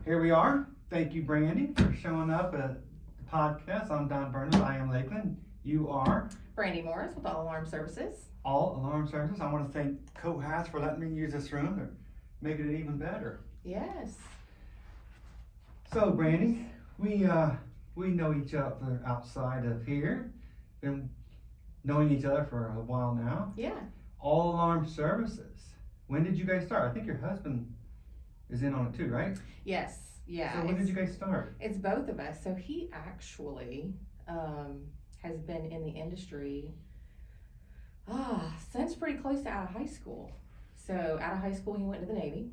Here we are. Thank you, Brandi, for showing up at the podcast. I'm Don Burnham. I am Lakeland. You are Brandi Morris with All Alarm Services. All Alarm Services. I want to thank Cohas for letting me use this room to make it even better. Yes. So, Brandi, we know each other outside of here. Been knowing each other for a while now. Yeah. All Alarm Services. When did you guys start? I think your husband is in on it too, right? Yes. Yeah. So when did you guys start? It's both of us. So he actually has been in the industry since pretty close to out of high school. So out of high school, he went to the Navy.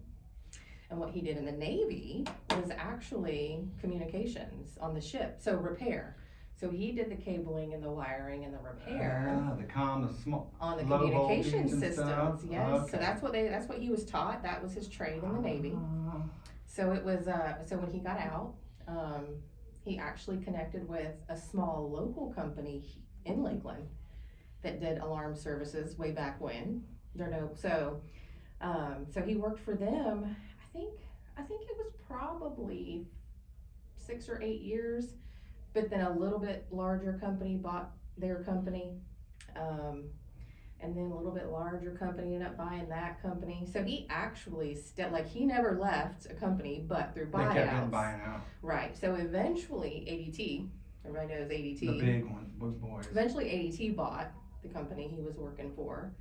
And what he did in the Navy was actually communications on the ship. So repair. So he did the cabling and the wiring and the repair The small on the low communication voltage and systems. stuff. Yes. Okay. So that's what he was taught. That was his trade in the Navy. So it was so when he got out, he actually connected with a small local company in Lakeland that did alarm services way back when. So he worked for them. I think it was probably 6 or 8 years, but then a little bit larger company bought their company, and then a little bit larger company ended up buying that company. So he actually he never left a company, but through buyouts. They kept getting buying out. Right. So eventually ADT, everybody knows ADT. The big one, big boys. Eventually ADT bought the company he was working for.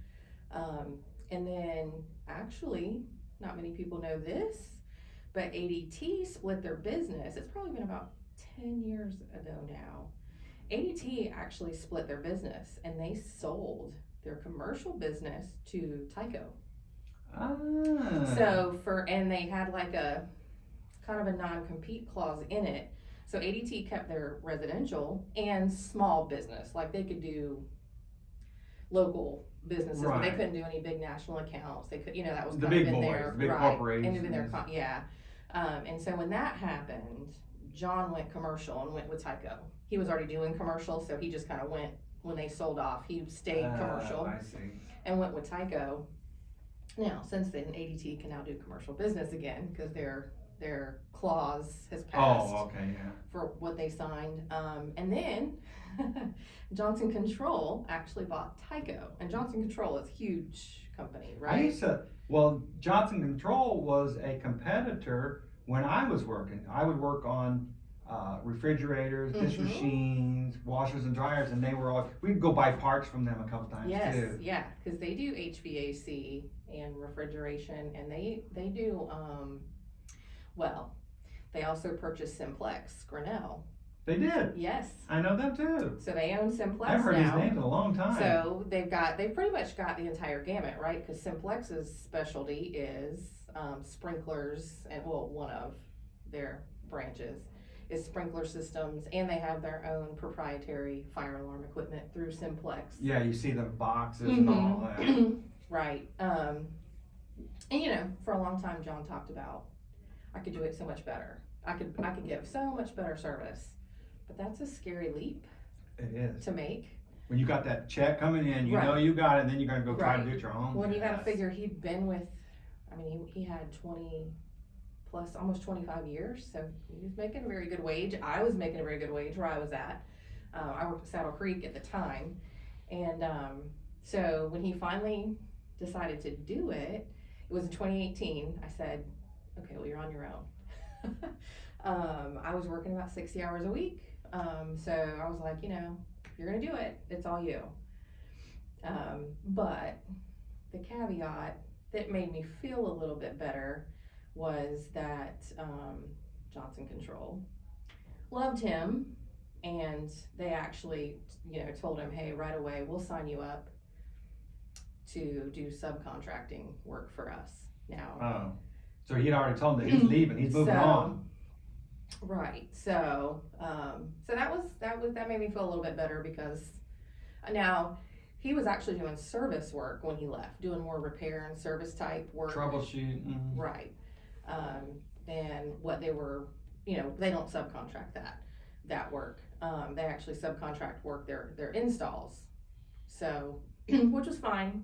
And then actually, not many people know this, but ADT split their business. It's probably been about 10 years ago now. ADT actually split their business and they sold their commercial business to Tyco. And they had like a kind of a non-compete clause in it. So ADT kept their residential and small business. Like they could do local businesses, but they couldn't do any big national accounts. They could, that was the kind big of in boys, their the big right, corporations. and in their and so when that happened, John went commercial and went with Tyco. He was already doing commercial, so he just kind of went when they sold off. He stayed commercial. I see. And went with Tyco. Now, since then, ADT can now do commercial business again because their clause has passed. Oh, okay, yeah. For what they signed. And then Johnson Control actually bought Tyco. And Johnson Control is a huge company, right? Johnson Control was a competitor when I was working. I would work on refrigerators, dish machines, washers and dryers, and we'd go buy parts from them a couple times too. Yeah, because they do HVAC and refrigeration, and they do, they also purchased Simplex, Grinnell. They did? Yes. I know them too. So they own Simplex I've heard now. his name in a long time. So they've pretty much got the entire gamut, right? Because Simplex's specialty is sprinklers, and one of their branches is sprinkler systems, and they have their own proprietary fire alarm equipment through Simplex. Yeah, you see the boxes and all that. Right. And for a long time, John talked about, I could do it so much better. I could give so much better service, but that's a scary leap. It is. To make. When you got that check coming in, you know you got it, and then you're going to go try to do it your own. Well, you got to figure he'd been with, he had 20 plus, almost 25 years, so he was making a very good wage. I was making a very good wage where I was at. I worked at Saddle Creek at the time, and so when he finally decided to do it, it was in 2018. I said, okay, well, you're on your own. I was working about 60 hours a week, so I was like, if you're gonna do it, it's all you. But the caveat that made me feel a little bit better was that Johnson Control loved him, and they actually, told him, hey, right away, we'll sign you up to do subcontracting work for us now. Oh, so he had already told him that he's leaving, he's moving on. Right. So that made me feel a little bit better, because now he was actually doing service work when he left, doing more repair and service type work. Troubleshooting. Right. Than what they were, they don't subcontract that work. They actually subcontract work their installs. So, which was fine,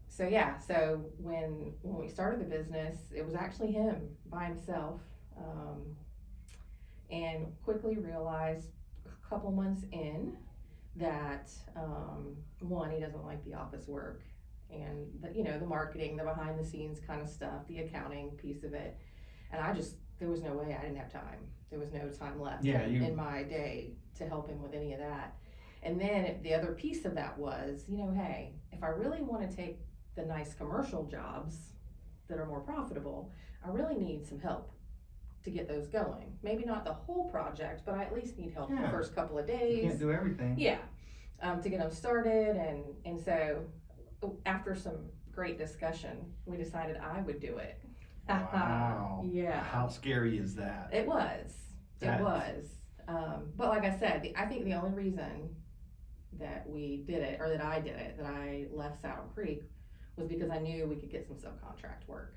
So yeah, so when we started the business, it was actually him by himself, and quickly realized a couple months in that one, he doesn't like the office work, and the marketing, the behind the scenes kind of stuff, the accounting piece of it, and there was no way I didn't have time. There was no time left in my day to help him with any of that. And then the other piece of that was, hey, if I really want to take the nice commercial jobs that are more profitable, I really need some help to get those going. Maybe not the whole project, but I at least need help the first couple of days. You can't do everything. Yeah, to get them started. And so after some great discussion, we decided I would do it. Wow. Yeah. How scary is that? It was. It was. But like I said, I think the only reason that we did it, or that I did it, that I left Saddle Creek, was because I knew we could get some subcontract work.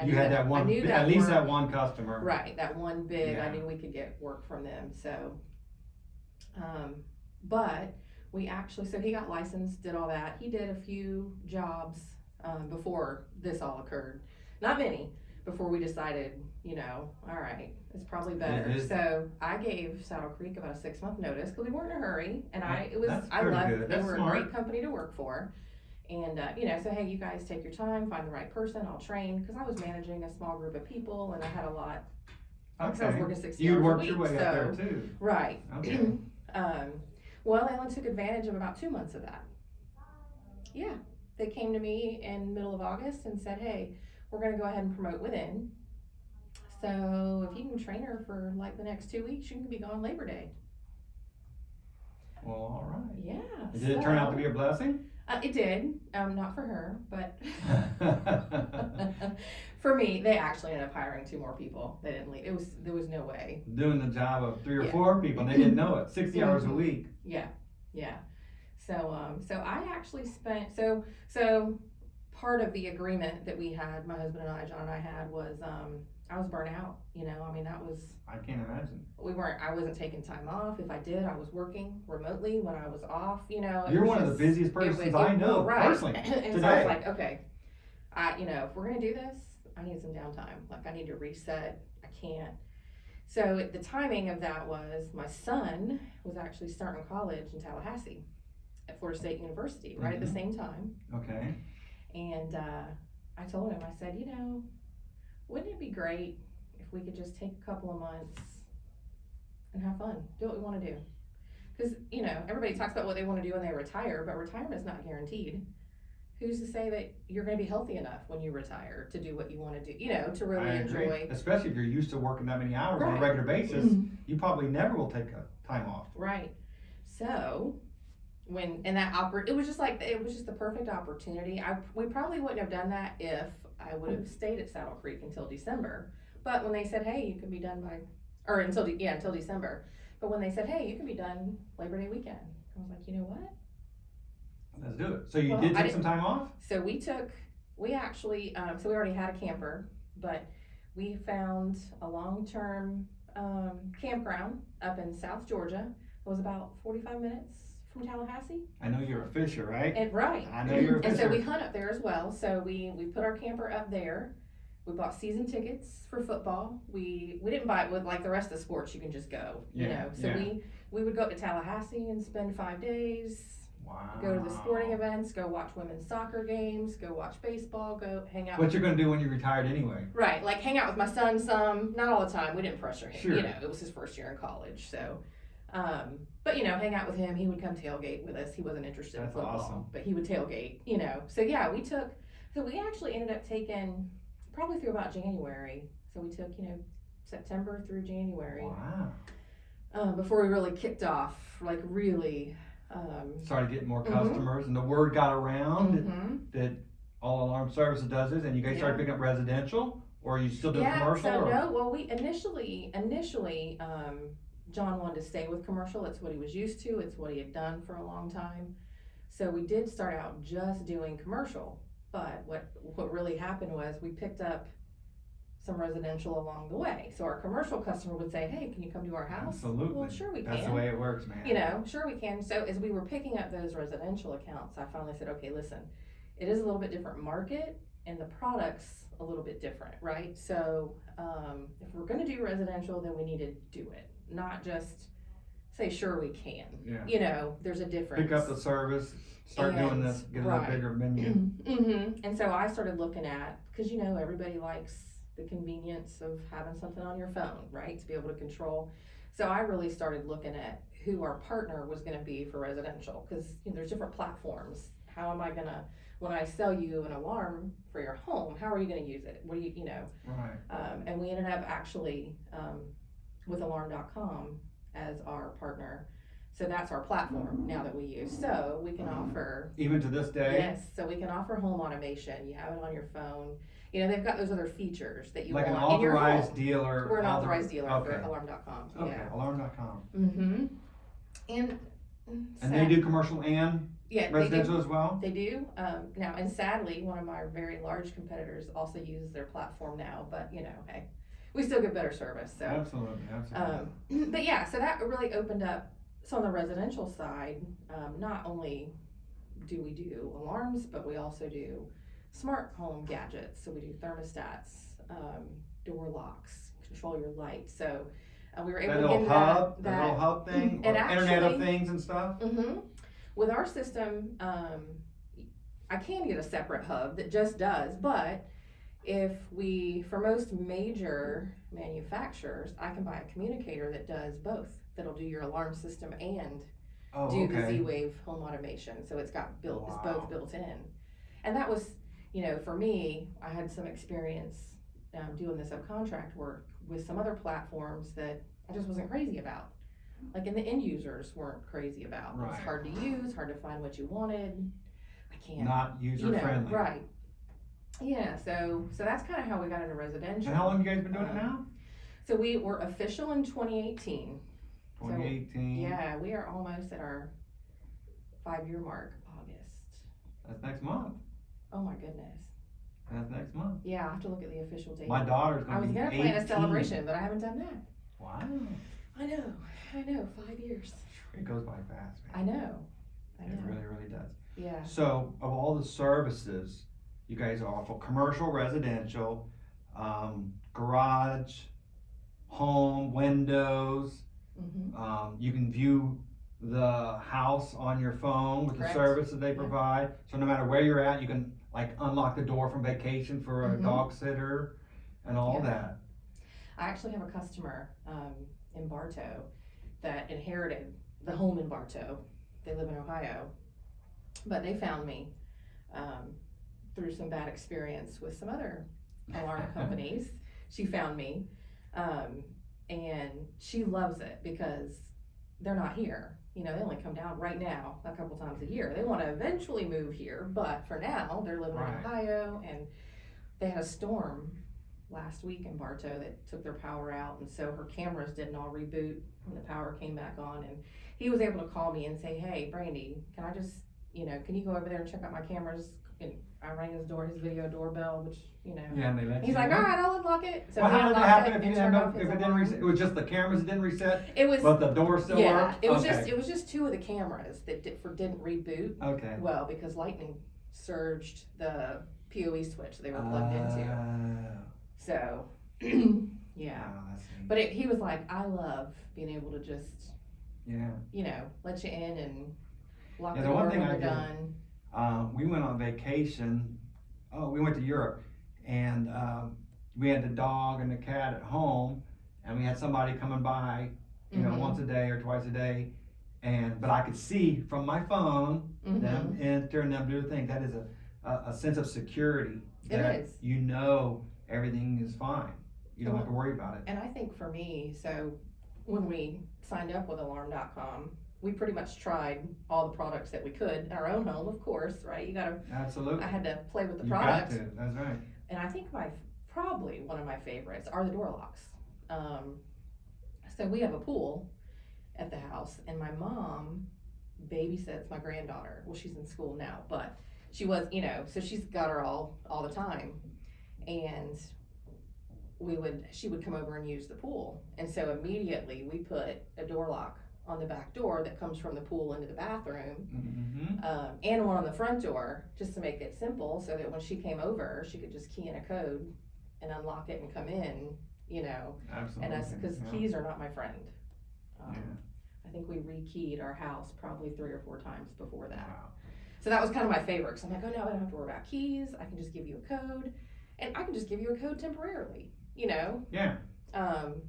You had that one, at least that one customer. Right, that one big, I knew we could get work from them, so. But we actually, so he got licensed, did all that. He did a few jobs before this all occurred. Not many, before we decided, all right, it's probably better. So I gave Saddle Creek about a 6-month notice, because we weren't in a hurry, and I left. Good. They were smart. a great company to work for. And, so hey, you guys take your time, find the right person, I'll train, because I was managing a small group of people, and I had a lot. Okay. I was working 60 You hours worked a week, your way up there too. Right. Okay. Well, they only took advantage of about 2 months of that. Yeah. They came to me in the middle of August and said, hey, we're going to go ahead and promote within. So if you can train her for like the next 2 weeks, you can be gone Labor Day. Well, all right. Yeah. Did it turn out to be a blessing? It did. Not for her, but for me, they actually ended up hiring 2 more people. They didn't leave. There was no way. Doing the job of 3 or 4 people, and they didn't know it. 60 hours a week. Yeah. So I actually spent, so part of the agreement that we had, my husband and I, John and I had, was, I was burnt out, that was. I can't imagine. I wasn't taking time off. If I did, I was working remotely when I was off, You're one of the busiest persons I know, personally, and today. so I was like, okay, if we're gonna do this, I need some downtime. Like, I need to reset. I can't. So the timing of that was, my son was actually starting college in Tallahassee at Florida State University, right at the same time. Okay. And I told him, I said, wouldn't it be great if we could just take a couple of months and have fun, do what we want to do? Because, everybody talks about what they want to do when they retire, but retirement is not guaranteed. Who's to say that you're going to be healthy enough when you retire to do what you want to do, to really enjoy. Especially if you're used to working that many hours on a regular basis, you probably never will take a time off. Right. So it was just the perfect opportunity. We probably wouldn't have done that if I would have stayed at Saddle Creek until December. But when they said, hey, you can be done until December. But when they said, hey, you can be done Labor Day weekend, I was like, you know what? Let's do it. So you did take some time off? So we actually, so we already had a camper, but we found a long-term campground up in South Georgia. It was about 45 minutes from Tallahassee. I know you're a fisher, right? Right. I know you're a fisher. And so we hunt up there as well. So we put our camper up there. We bought season tickets for football. We didn't buy it with like the rest of the sports. You can just go, So we would go up to Tallahassee and spend 5 days. Wow. Go to the sporting events, go watch women's soccer games, go watch baseball, go hang out. What you're going to do when you're retired anyway. Right, like hang out with my son some, not all the time. We didn't pressure him. Sure. It was his first year in college. So, but hang out with him. He would come tailgate with us. He wasn't interested in football, awesome. But he would tailgate, So yeah, we actually ended up taking probably through about January. So we took, September through January. Wow. Before we really kicked off, like really. Started getting more customers, and the word got around that All Alarm Services does this, and you guys started picking up residential, or are you still doing commercial? We initially, John wanted to stay with commercial. It's what he was used to. It's what he had done for a long time. So we did start out just doing commercial, but what really happened was we picked up some residential along the way. So our commercial customer would say, hey, can you come to our house? Absolutely. Well, sure we can. That's the way it works, man. Sure we can. So as we were picking up those residential accounts, I finally said, okay, listen, it is a little bit different market, and the product's a little bit different, right? So if we're going to do residential, then we need to do it, not just say sure we can. Yeah. You know, there's a difference. Pick up the service, start doing And- this, get a right. little bigger menu. Mm-hmm. And so I started looking at, because you know everybody likes the convenience of having something on your phone, right, to be able to control. So I really started looking at who our partner was going to be for residential, because you know, there's different platforms. How am I gonna, when I sell you an alarm for your home, how are you gonna use it? What do you know? Right. And we ended up actually with alarm.com as our partner. So that's our platform now that we use. So we can offer, Even to this day? yes, so we can offer home automation. You have it on your phone. You know, they've got those other features that you Like an want in your authorized home. dealer. We're an authorized dealer Okay. for alarm.com. Okay, Yeah. alarm.com. Mm-hmm. And they do commercial and yeah, residential as well? They do. Now, and sadly, one of my very large competitors also uses their platform now, but you know, hey, we still get better service, so. Absolutely. But yeah, so that really opened up, so on the residential side, not only do we do alarms, but we also do smart home gadgets. So we do thermostats, door locks, control your light. So we were able That to get little into hub, that. that little hub thing, It or Internet of actually- Things and stuff? Mm-hmm. With our system, I can get a separate hub that just does, but if we, for most major manufacturers, I can buy a communicator that does both. That'll do your alarm system and Oh, do the okay. Z-Wave home automation. So it's got built, it's Wow. both built in. And that was, you know, for me, I had some experience doing the subcontract work with some other platforms that I just wasn't crazy about. Like, and the end users weren't crazy about. Right. It's hard to use, hard to find what you wanted. I can't, Not user friendly. right. Yeah, so that's kind of how we got into residential. And how long you guys been doing it now? So we were official in 2018. 2018. Yeah, we are almost at our 5-year mark, August. That's next month. Oh my goodness. That's next month. Yeah, I have to look at the official date. My daughter's I gonna was be gonna 18. plan a celebration, but I haven't done that. Wow. I know, 5 years. It goes by fast, man. I know. It really, really does. Yeah. So, of all the services you guys offer, commercial, residential, garage, home, windows, Mm-hmm. you can view the house on your phone with Correct. the services they Yeah. provide. So no matter where you're at, you can like unlock the door from vacation for a Mhm. dog sitter and all Yeah. that. I actually have a customer in Bartow that inherited the home in Bartow. They live in Ohio, but they found me through some bad experience with some other alarm companies. She found me, and she loves it because they're not here. You know, they only come down right now a couple times a year. They want to eventually move here, but for now they're living Right. in Ohio, and they had a storm last week in Bartow that took their power out, and so her cameras didn't all reboot when the power came back on. And he was able to call me and say, "Hey, Brandi, can I just, you know, can you go over there and check out my cameras?" And I rang his door, his video doorbell, which, you know. Yeah, and they let He's you like, know. "All right, I'll unlock it." So Well, he how did it unlocked happen it if you and didn't turned know off if his it didn't alarm. reset? It was just the cameras that didn't reset, It was, but the door still yeah, worked? it was Okay. just, it was just 2 of the cameras that didn't reboot. Okay. Well, because lightning surged the PoE switch they were plugged into. So, yeah. Wow, that's neat. But he was like, "I love being able to just, Yeah. you know, let you in and lock Yeah, the the one door thing when I you're did- done." We went on vacation. Oh, we went to Europe, and we had the dog and the cat at home, and we had somebody coming by, you know, Mhm. once a day or twice a day, but I could see from my phone them enter and them do the thing. That is a sense of security. It That is. You know everything is fine. You don't have to worry about it. And I think for me, so when we signed up with alarm.com, we pretty much tried all the products that we could in our own home, of course, right? You gotta, Absolutely. I had to play with the You got product. to. That's right. And I think probably one of my favorites are the door locks. So we have a pool at the house, and my mom babysits my granddaughter. Well, she's in school now, but she was, you know, so she's got her all the time. And she would come over and use the pool. And so immediately we put a door lock on the back door that comes from the pool into the bathroom, Mm-hmm. and one on the front door, just to make it simple, so that when she came over, she could just key in a code and unlock it and come in, you know. Absolutely. And because yeah. keys are not my friend. Yeah. I think we rekeyed our house probably 3 or 4 times before that. Wow. So that was kind of my favorite. So I'm like, oh no, I don't have to worry about keys. I can just give you a code, and I can just give you a code temporarily, you know. Yeah. Um,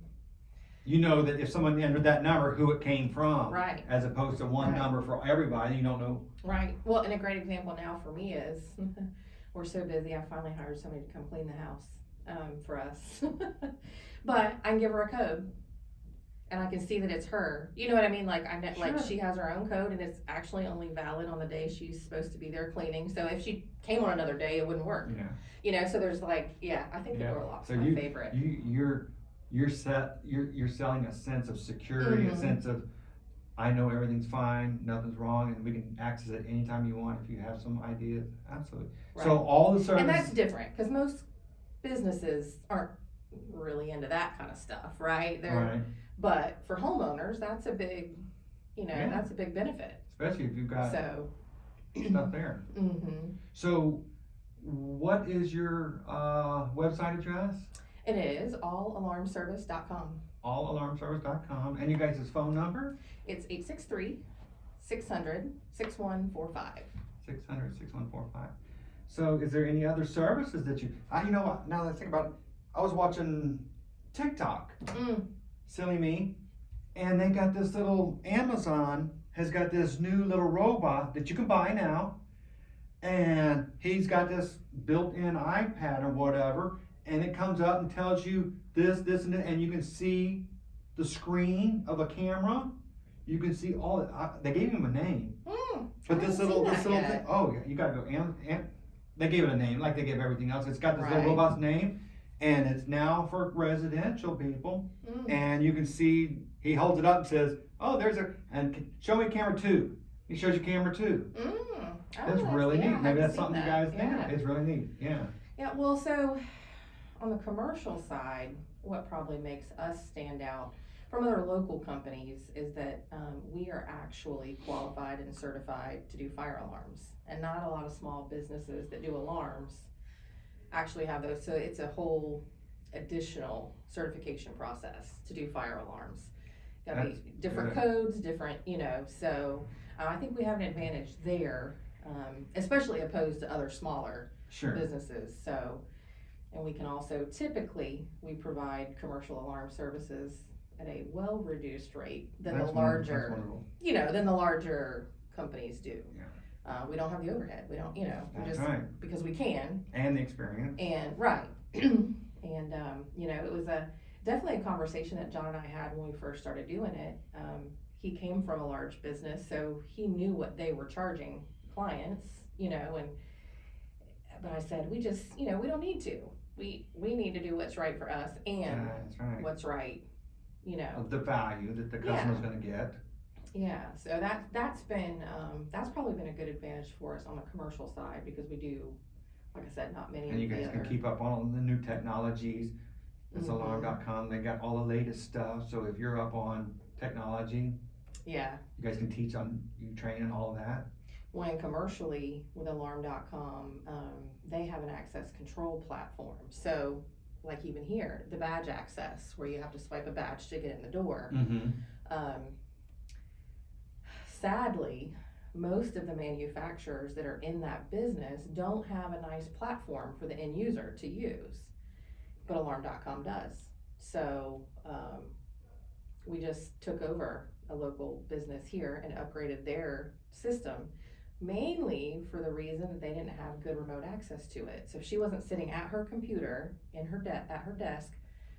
You know that if someone entered that number, who it came from, right. as opposed to one Right. number for everybody. You don't know. Right. Well, and a great example now for me is we're so busy. I finally hired somebody to come clean the house for us, but I can give her a code. And I can see that it's her. You know what I mean? Like like Sure. she has her own code, and it's actually only valid on the day she's supposed to be there cleaning. So if she came on another day, it wouldn't work. Yeah. You know. So there's like, yeah, I think the Yeah. door lock's So my favorite. You're selling a sense of security, a sense of, I know everything's fine, nothing's wrong, and we can access it anytime you want if you have some ideas. Absolutely. Right. So all the And services. that's different because most businesses aren't really into that kind of stuff, right? Right. But for homeowners, that's a big, you know, Yeah. that's a big benefit. Especially if you've got So. stuff there. Mm-hmm. So, what is your website address? It is allalarmservice.com. Allalarmservice.com. And you guys' phone number? It's 863-600-6145. 600-6145. So, is there any other services that you know what, now that I think about it, I was watching TikTok, silly me, and they got this little, Amazon has got this new little robot that you can buy now, and he's got this built-in iPad or whatever, and it comes up and tells you this, and you can see the screen of a camera. You can see all. They gave him a name, but this little thing. Oh, yeah, you gotta go. They gave it a name, like they give everything else. It's got this little robot's name, and it's now for residential people. And you can see he holds it up and says, "Oh, and show me camera 2." He shows you camera 2. That's really neat. Maybe that's something you guys think of. It's really neat. Yeah. Yeah. Well, so on the commercial side, what probably makes us stand out from other local companies is that we are actually qualified and certified to do fire alarms, and not a lot of small businesses that do alarms actually have those. So it's a whole additional certification process to do fire alarms. Gotta be different codes, different, you know. So I think we have an advantage there, especially opposed to other smaller businesses. So, and we can also we provide commercial alarm services at a well-reduced rate than the larger, than the larger companies do. Yeah. We don't have the overhead. We don't, because we can. And the experience. And right. And it was definitely a conversation that John and I had when we first started doing it. He came from a large business, so he knew what they were charging clients, but I said, we just, we don't need to. We need to do what's right for us and what's right, Of the value that the customer's going to get. Yeah, so that's probably been a good advantage for us on the commercial side, because we do, like I said, not many. And you guys can keep up on all the new technologies. It's alarm.com. They got all the latest stuff. So if you're up on technology, you guys can you train and all of that. When commercially with alarm.com, they have an access control platform. So like even here, the badge access, where you have to swipe a badge to get in the door. Sadly, most of the manufacturers that are in that business don't have a nice platform for the end user to use, but alarm.com does. So we just took over a local business here and upgraded their system, mainly for the reason that they didn't have good remote access to it. So if she wasn't sitting at her computer at her desk,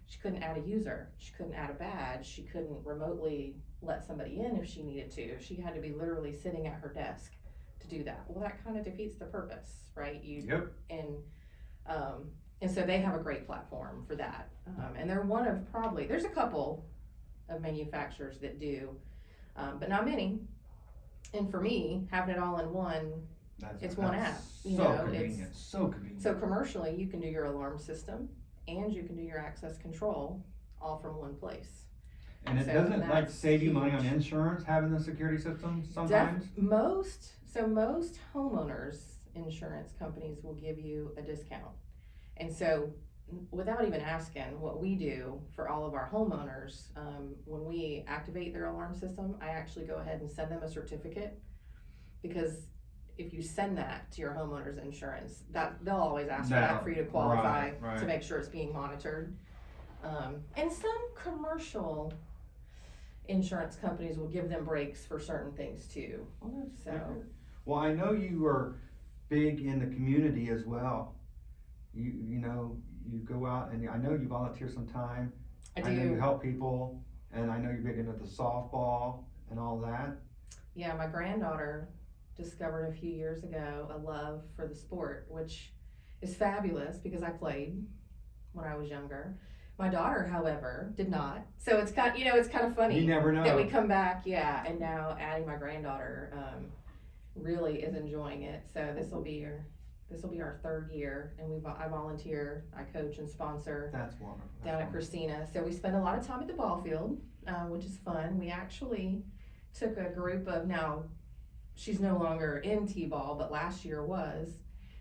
she couldn't add a user, she couldn't add a badge, she couldn't remotely let somebody in if she needed to. She had to be literally sitting at her desk to do that. Well, that kind of defeats the purpose, right? And so they have a great platform for that. And they're one of there's a couple of manufacturers that do, but not many. And for me, having it all in one, it's one app. Convenient. So convenient. So commercially, you can do your alarm system and you can do your access control all from one place. And it So doesn't like that's save you money on huge. insurance having the security system sometimes? Most homeowners insurance companies will give you a discount. And so without even asking, what we do for all of our homeowners, when we activate their alarm system, I actually go ahead and send them a certificate, because if you send that to your homeowner's insurance, that they'll always ask for that for you to qualify, right. to make sure it's being monitored. And some commercial insurance companies will give them breaks for certain things too. So, Well, I know you were big in the community as well. You know, you go out and I know you volunteer some time. I know you do. help people, and I know you're big into the softball and all that. Yeah, my granddaughter discovered a few years ago a love for the sport, which is fabulous because I played when I was younger. My daughter, however, did not. So it's kind, it's kind of funny You never know. that we come back, yeah, and now adding my granddaughter really is enjoying it. So this will be our third year, and I volunteer, I coach and sponsor. That's wonderful. Down at Christina. So we spend a lot of time at the ball field, which is fun. We actually took a group of, now she's no longer in T-ball, but last year was,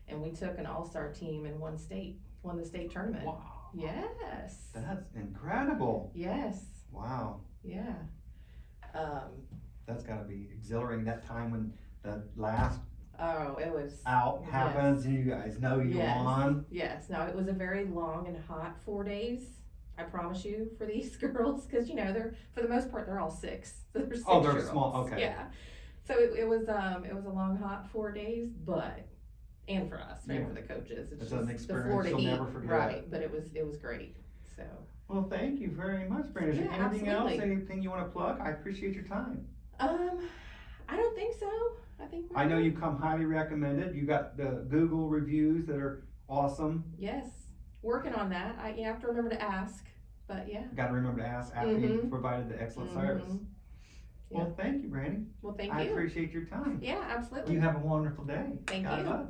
and we took an all-star team and won the state tournament. Wow. Yes. That's incredible. Yes. Wow. Yeah. That's gotta be exhilarating, that time when the last Oh, it was. out happens, and you guys know you won. Yes. No, it was a very long and hot 4 days. I promise you, for these girls, because they're, for the most part, they're all 6. So they're 6 Oh, they're year-olds. small, okay. Yeah. So it was a long hot 4 days, and for us, right, Yeah. for the coaches, it's It's just an the experience Florida you'll heat, never forget. right? But it was great. So. Well, thank you very much, Brandi. Is there Yeah, anything absolutely. else, anything you wanna plug? I appreciate your time. I don't think so. I think. I know you come highly recommended. You got the Google reviews that are awesome. Yes, working on that. You have to remember to ask, but yeah. Got to remember to ask after you provided the excellent service. Yeah. Well, thank you, Brandi. Well, thank I you. appreciate your time. Yeah, absolutely. You have a wonderful day. Thank God you. bless.